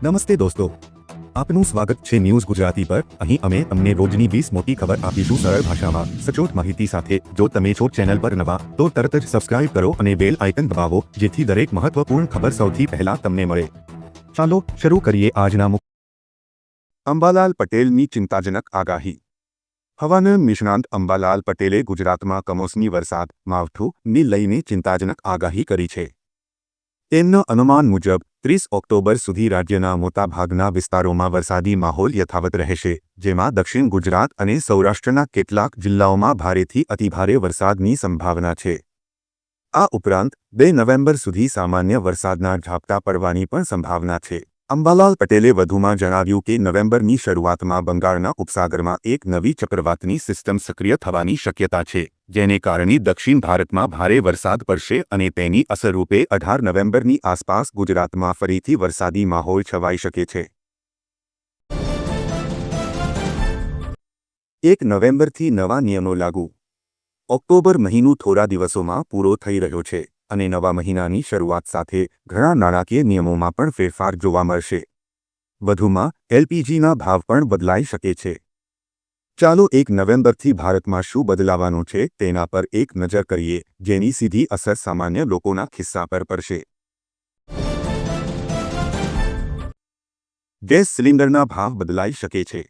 નમસ્તે દોસ્તો, આપનું સ્વાગત છે ન્યૂઝ ગુજરાતી પર। અહીં અમે તમને રોજની 20 મોટી ખબર આપીશું સરળ ભાષામાં સચોટ માહિતી સાથે। જો તમે છો ચેનલ પર નવા તો તરત જ સબસ્ક્રાઇબ કરો અને બેલ આઇકન દબાવો જેથી દરેક મહત્વપૂર્ણ ખબર સૌથી પહેલા તમને મળે। ચાલો શરૂ કરીએ આજના અંબાલાલ પટેલની ચિંતાજનક આગાહી। હવામાન નિષ્ણાંત અંબાલાલ પટેલે ગુજરાતમાં કમોસમી વરસાદ માવઠુંને લઈને ચિંતાજનક આગાહી કરી છે। તેમના અનુમાન મુજબ 30 ઓક્ટોબર સુધી રાજ્યના મોટાભાગના વિસ્તારોમાં વરસાદી માહોલ યથાવત રહેશે, જેમાં દક્ષિણ ગુજરાત અને સૌરાષ્ટ્રના કેટલાક જિલ્લાઓમાં ભારેથી અતિભારે વરસાદની સંભાવના છે। આ ઉપરાંત 2 નવેમ્બર સુધી સામાન્ય વરસાદના ઝાપટા પડવાની પણ સંભાવના છે। અંબાલાલ પટેલે વધુમાં જણાવ્યું કે નવેમ્બરની શરૂઆતમાં બંગાળના ઉપસાગરમાં એક નવી ચક્રવાતની સિસ્ટમ સક્રિય થવાની શક્યતા છે, જેને કારણે દક્ષિણ ભારતમાં ભારે વરસાદ પડશે અને તેની અસરરૂપે 18 નવેમ્બરની આસપાસ ગુજરાતમાં ફરીથી વરસાદી માહોલ છવાઈ શકે છે। 1 નવેમ્બરથી નવા નિયમો લાગુ। ઓક્ટોબર મહિનો થોડા દિવસોમાં પૂરો થઈ રહ્યો છે અને નવા મહિનાની શરૂઆત સાથે ઘણા નાણાકીય નિયમોમાં પણ ફેરફાર જોવા મળશે। વધુમાં એલપીજીના ભાવ પણ બદલાઈ શકે છે। ચાલો 1 નવેમ્બરથી ભારતમાં શું બદલાવાનું છે તેના પર એક નજર કરીએ, જેની સીધી અસર સામાન્ય લોકોના ખિસ્સા પર પડશે। ગેસ સિલિન્ડરના ભાવ બદલાઈ શકે છે।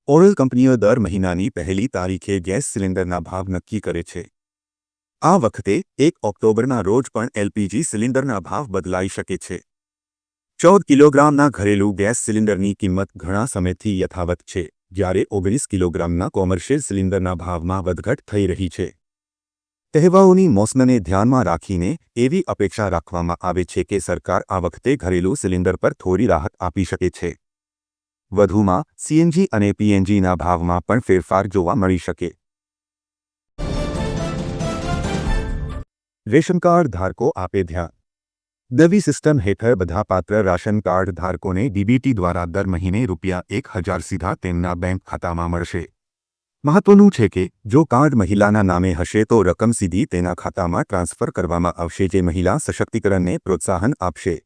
ઓઇલ કંપનીઓ દર મહિનાની પહેલી તારીખે ગેસ સિલિન્ડરના ભાવ નક્કી કરે છે। આ વખતે 1 ઓક્ટોબરના રોજ પણ એલપીજી સિલિન્ડરના ભાવ બદલાઈ શકે છે। 14 કિલોગ્રામના ઘરેલું ગેસ સિલિન્ડરની કિંમત ઘણા સમયથી યથાવત છે, જ્યારે 19 કિલોગ્રામના કોમર્શિયલ સિલિન્ડરના ભાવમાં વધઘટ થઈ રહી છે। તહેવારોની મોસમને ધ્યાનમાં રાખીને એવી અપેક્ષા રાખવામાં આવે છે કે સરકાર આ વખતે ઘરેલું સિલિન્ડર પર થોડી રાહત આપી શકે છે। વધુમાં સીએનજી અને પીએનજીના ભાવમાં પણ ફેરફાર જોવા મળી શકે। રેશન કાર્ડ ધારકો આપે ધ્યાન। નવી સિસ્ટમ હેઠળ બધા પાત્ર રાશન કાર્ડ ધારકોને ડીબીટી દ્વારા દર મહિને ₹1000 સીધા તેમના બેંક ખાતામાં મળશે। મહત્વનું છે કે જો કાર્ડ મહિલાના નામે હશે તો રકમ સીધી તેના ખાતામાં ટ્રાન્સફર કરવામાં આવશે, જે મહિલા સશક્તિકરણને પ્રોત્સાહન આપશે।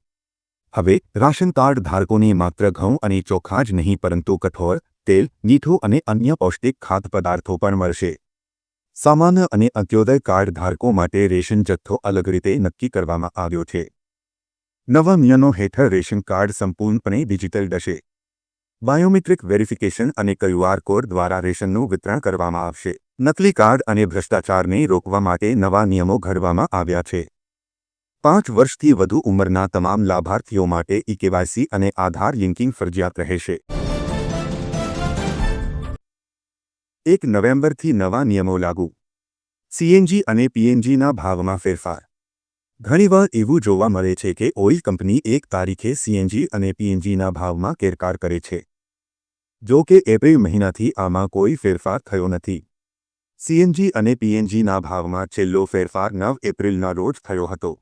હવે રાશન કાર્ડ ધારકોને માત્ર ઘઉં અને ચોખા જ નહીં પરંતુ કઠોળ, તેલ, મીઠું અને અન્ય પૌષ્ટિક ખાદ્ય પદાર્થો પણ મળશે। સામાન્ય અને અંત્યોદય કાર્ડ ધારકો માટે રેશન જથ્થો અલગ રીતે નક્કી કરવામાં આવ્યો છે। નવા નિયમો હેઠળ રેશન કાર્ડ સંપૂર્ણપણે ડિજિટલ થશે। બાયોમેટ્રિક વેરિફિકેશન અને ક્યુઆર કોડ દ્વારા રેશનનું વિતરણ કરવામાં આવશે। નકલી કાર્ડ અને ભ્રષ્ટાચારને રોકવા માટે નવા નિયમો ઘડવામાં આવ્યા છે। 5 વર્ષથી વધુ ઉંમરના તમામ લાભાર્થીઓ માટે ઈ-કેવાયસી અને આધાર લિંકિંગ ફરજિયાત રહેશે। 1 નવેમ્બરથી નવા નિયમો લાગુ। સીએનજી અને પીએનજીના ભાવમાં ફેરફાર। ઘણીવાર એવું જોવા મળે છે કે ઓઇલ કંપની 1 તારીખે સીએનજી અને પીએનજીના ભાવમાં ફેરફાર કરે છે। જો કે એપ્રિલ મહિનાથી આમાં કોઈ ફેરફાર થયો નથી। સીએનજી અને પીએનજીના ભાવમાં છેલ્લો ફેરફાર 9 એપ્રિલના રોજ થયો હતો,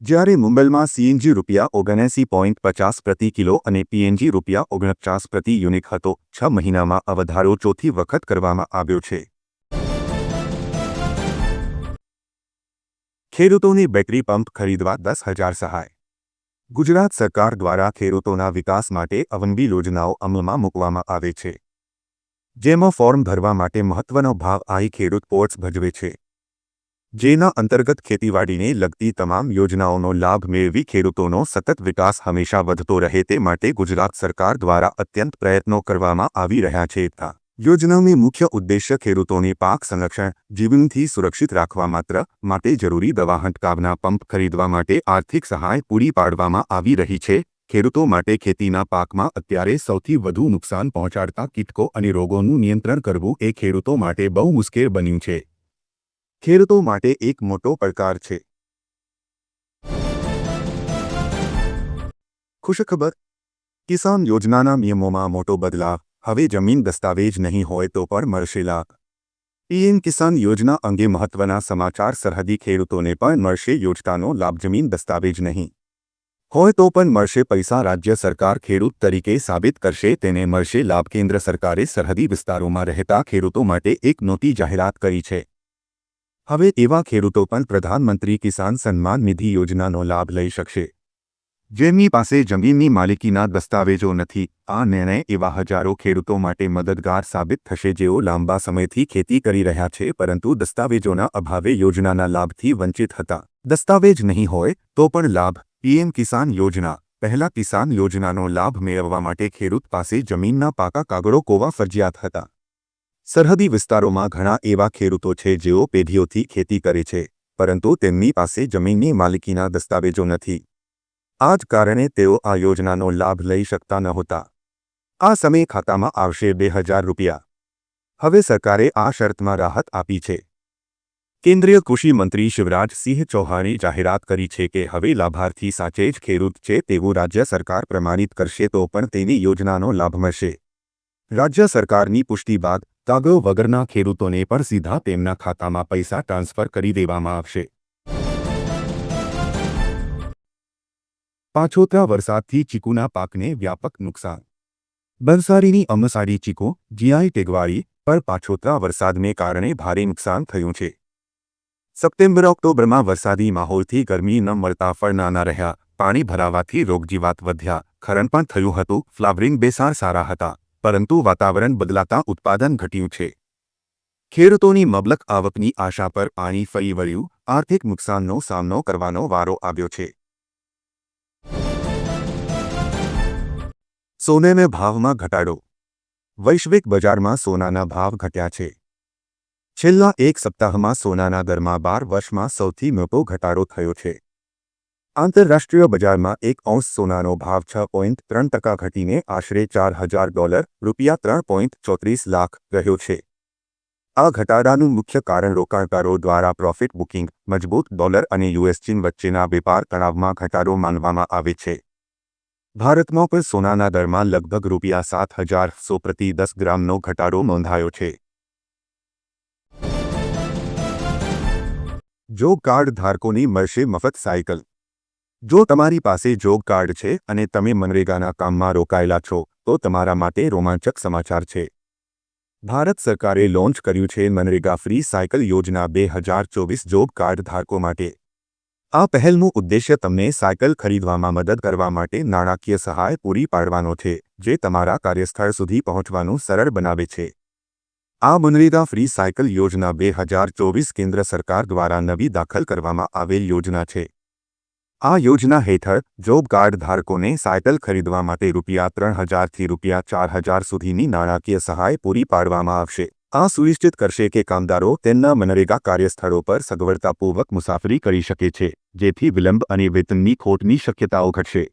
જ્યારે મુંબઈમાં સીએનજી ₹79.50 પ્રતિ કિલો અને પીએનજી ₹49 પ્રતિ યુનિટ હતો। 6 મહિનામાં આ વધારો ચોથી વખત કરવામાં આવ્યો છે। ખેડૂતોને બેટરી પંપ ખરીદવા 10,000 સહાય। ગુજરાત સરકાર દ્વારા ખેડૂતોના વિકાસ માટે અવનવી યોજનાઓ અમલમાં મૂકવામાં આવે છે, જેમાં ફોર્મ ભરવા માટે મહત્વનો ભાગ આઈ ખેડૂત પોર્ટલ ભજવે છે, જેના અંતર્ગત ખેતીવાડીને લગતી તમામ યોજનાઓનો લાભ મેળવી ખેડૂતોનો સતત વિકાસ હંમેશા વધતો રહે તે માટે ગુજરાત સરકાર દ્વારા અત્યંત પ્રયત્નો કરવામાં આવી રહ્યા છે। યોજનાનો મુખ્ય ઉદ્દેશ્ય ખેડૂતોને પાક સંરક્ષણ, જીવનથી સુરક્ષિત રાખવા માટે જરૂરી દવા છંટકાવના પંપ ખરીદવા માટે આર્થિક સહાય પૂરી પાડવામાં આવી રહી છે। ખેડૂતો માટે ખેતીના પાકમાં અત્યારે સૌથી વધુ નુકસાન પહોંચાડતા કીટકો અને રોગોનું નિયંત્રણ કરવું એ ખેડૂતો માટે બહુ મુશ્કેલ બન્યું છે। ખેડૂતો માટે એક મોટો પડકાર છે। ખુશખબર, કિસાન યોજનાના નિયમોમાં મોટો બદલાવ। હવે જમીન દસ્તાવેજ નહીં હોય તો પણ મળશે લાભ। પીએમ કિસાન યોજના અંગે મહત્વના સમાચાર। સરહદી ખેડૂતોને પણ મળશે યોજનાનો લાભ। જમીન દસ્તાવેજ નહીં હોય તો પણ મળશે પૈસા। રાજ્ય સરકાર ખેડૂત તરીકે સાબિત કરશે તેને મળશે લાભ। કેન્દ્ર સરકારે સરહદી વિસ્તારોમાં રહેતા ખેડૂતો માટે એક નોટી જાહેરાત કરી છે। હવે એવા ખેડૂતો પણ પ્રધાનમંત્રી કિસાન સન્માન નિધિ યોજનાનો લાભ લઈ શકશે। જેમની પાસે જમીનની માલિકીના દસ્તાવેજો નથી, આ નિર્ણય એવા હજારો ખેડૂતો માટે મદદગાર સાબિત થશે જેઓ લાંબા સમયથી ખેતી કરી રહ્યા છે પરંતુ દસ્તાવેજોના અભાવે યોજનાના લાભથી વંચિત હતા. દસ્તાવેજ નહીં હોય તો પણ લાભ. પીએમ કિસાન યોજના. પહેલા કિસાન યોજનાનો લાભ મેળવવા માટે ખેડૂત પાસે જમીનના પાકા કાગળો હોવા ફરજિયાત હતા. સરહદી વિસ્તારોમાં ઘણા એવા ખેડૂતો છે જેઓ પેઢીઓથી ખેતી કરે છે પરંતુ તેમની પાસે જમીનની માલિકીના દસ્તાવેજો નથી. આ જ કારણે તેઓ આ યોજનાનો લાભ લઈ શકતા નહોતા. આ સમયે ખાતામાં આવશે 2000 રૂપિયા. હવે સરકારે આ શરતમાં રાહત આપી છે. કેન્દ્રીય કૃષિ મંત્રી શિવરાજસિંહ ચૌહાણે જાહેરાત કરી છે કે હવે લાભાર્થી સાચે જ ખેડૂત છે તેવું રાજ્ય સરકાર પ્રમાણિત કરશે તો પણ તેની યોજનાનો લાભ મળશે. રાજ્ય સરકારની પુષ્ટિ બાદ કાગળો વગરના ખેડૂતોને પણ સીધા તેમના ખાતામાં પૈસા ટ્રાન્સફર કરી દેવામાં આવશે. પાછોતરા વરસાદથી ચીકુના પાકને વ્યાપક નુકસાન. નવસારીની અમસાડી ચીકુ જીઆઈ ટેગવાળી પર પાછોતરા વરસાદને કારણે ભારે નુકસાન થયું છે. સપ્ટેમ્બર-ઓક્ટોબરમાં વરસાદી માહોલથી ગરમી ન મળતા ફળ નાના રહ્યા, પાણી ભરાવાથી રોગજીવાત વધ્યા, ખરણ પણ થયું હતું. ફ્લાવરિંગ બેસાર સારા હતા પરંતુ વાતાવરણ બદલાતા ઉત્પાદન ઘટ્યું છે. ખેડૂતોની મબલક આવકની આશા પર પાણી ફરી વળ્યું, આર્થિક નુકસાનનો સામનો કરવાનો વારો આવ્યો છે. સોનાના ભાવમાં ઘટાડો. વૈશ્વિક બજારમાં સોનાના ભાવ ઘટ્યા છે. છેલ્લા એક સપ્તાહમાં સોનાના દરમાં 12 વર્ષમાં સૌથી મોટો ઘટાડો થયો છે. આંતરરાષ્ટ્રીય બજારમાં એક ઔંસ સોનાનો ભાવ 6.3% ઘટીને આશરે $4000 રૂપિયા 3.34 લાખ રહ્યો છે. આ ઘટાડાનું મુખ્ય કારણ રોકાણકારો દ્વારા પ્રોફિટ બુકિંગ, મજબૂત ડોલર અને યુએસ-ચીન વચ્ચેના વેપાર તણાવમાં ઘટાડો માનવામાં આવે છે. ભારતમાં પણ સોનાના દરમાં લગભગ રૂપિયા 7100 પ્રતિ 10 ગ્રામનો ઘટાડો નોંધાયો છે. જોબ કાર્ડ ધારકોને મળશે મફત સાયકલ. જો તમારી પાસે જોબ કાર્ડ છે અને તમે મનરેગાના કામમાં રોકાયેલા છો તો તમારા માટે રોમાંચક સમાચાર છે. ભારત સરકારે લોન્ચ કર્યું છે મનરેગા ફ્રી સાયકલ યોજના 2024 જોબ કાર્ડ ધારકો માટે. આ પહેલનું ઉદ્દેશ્ય તમને સાયકલ ખરીદવામાં મદદ કરવા માટે નાણાકીય સહાય પૂરી પાડવાનો છે જે તમારા કાર્યસ્થળ સુધી પહોંચવાનું સરળ બનાવે છે. આ મનરેગા ફ્રી સાયકલ યોજના 2024 કેન્દ્ર સરકાર દ્વારા નવી દાખલ કરવામાં આવેલ યોજના છે. આ યોજના હેઠળ જોબ કાર્ડ ધારકોને સાયકલ ખરીદવા માટે રૂપિયા 3000 થી રૂપિયા 4000 સુધીની નાણાકીય સહાય પૂરી પાડવામાં આવશે. આ સુનિશ્ચિત કરશે કે કામદારો તેમના મનરેગા કાર્યસ્થળો પર સગવડતાપૂર્વક મુસાફરી કરી શકે છે જેથી વિલંબ અને વેતનની ખોટની શક્યતાઓ ઘટશે.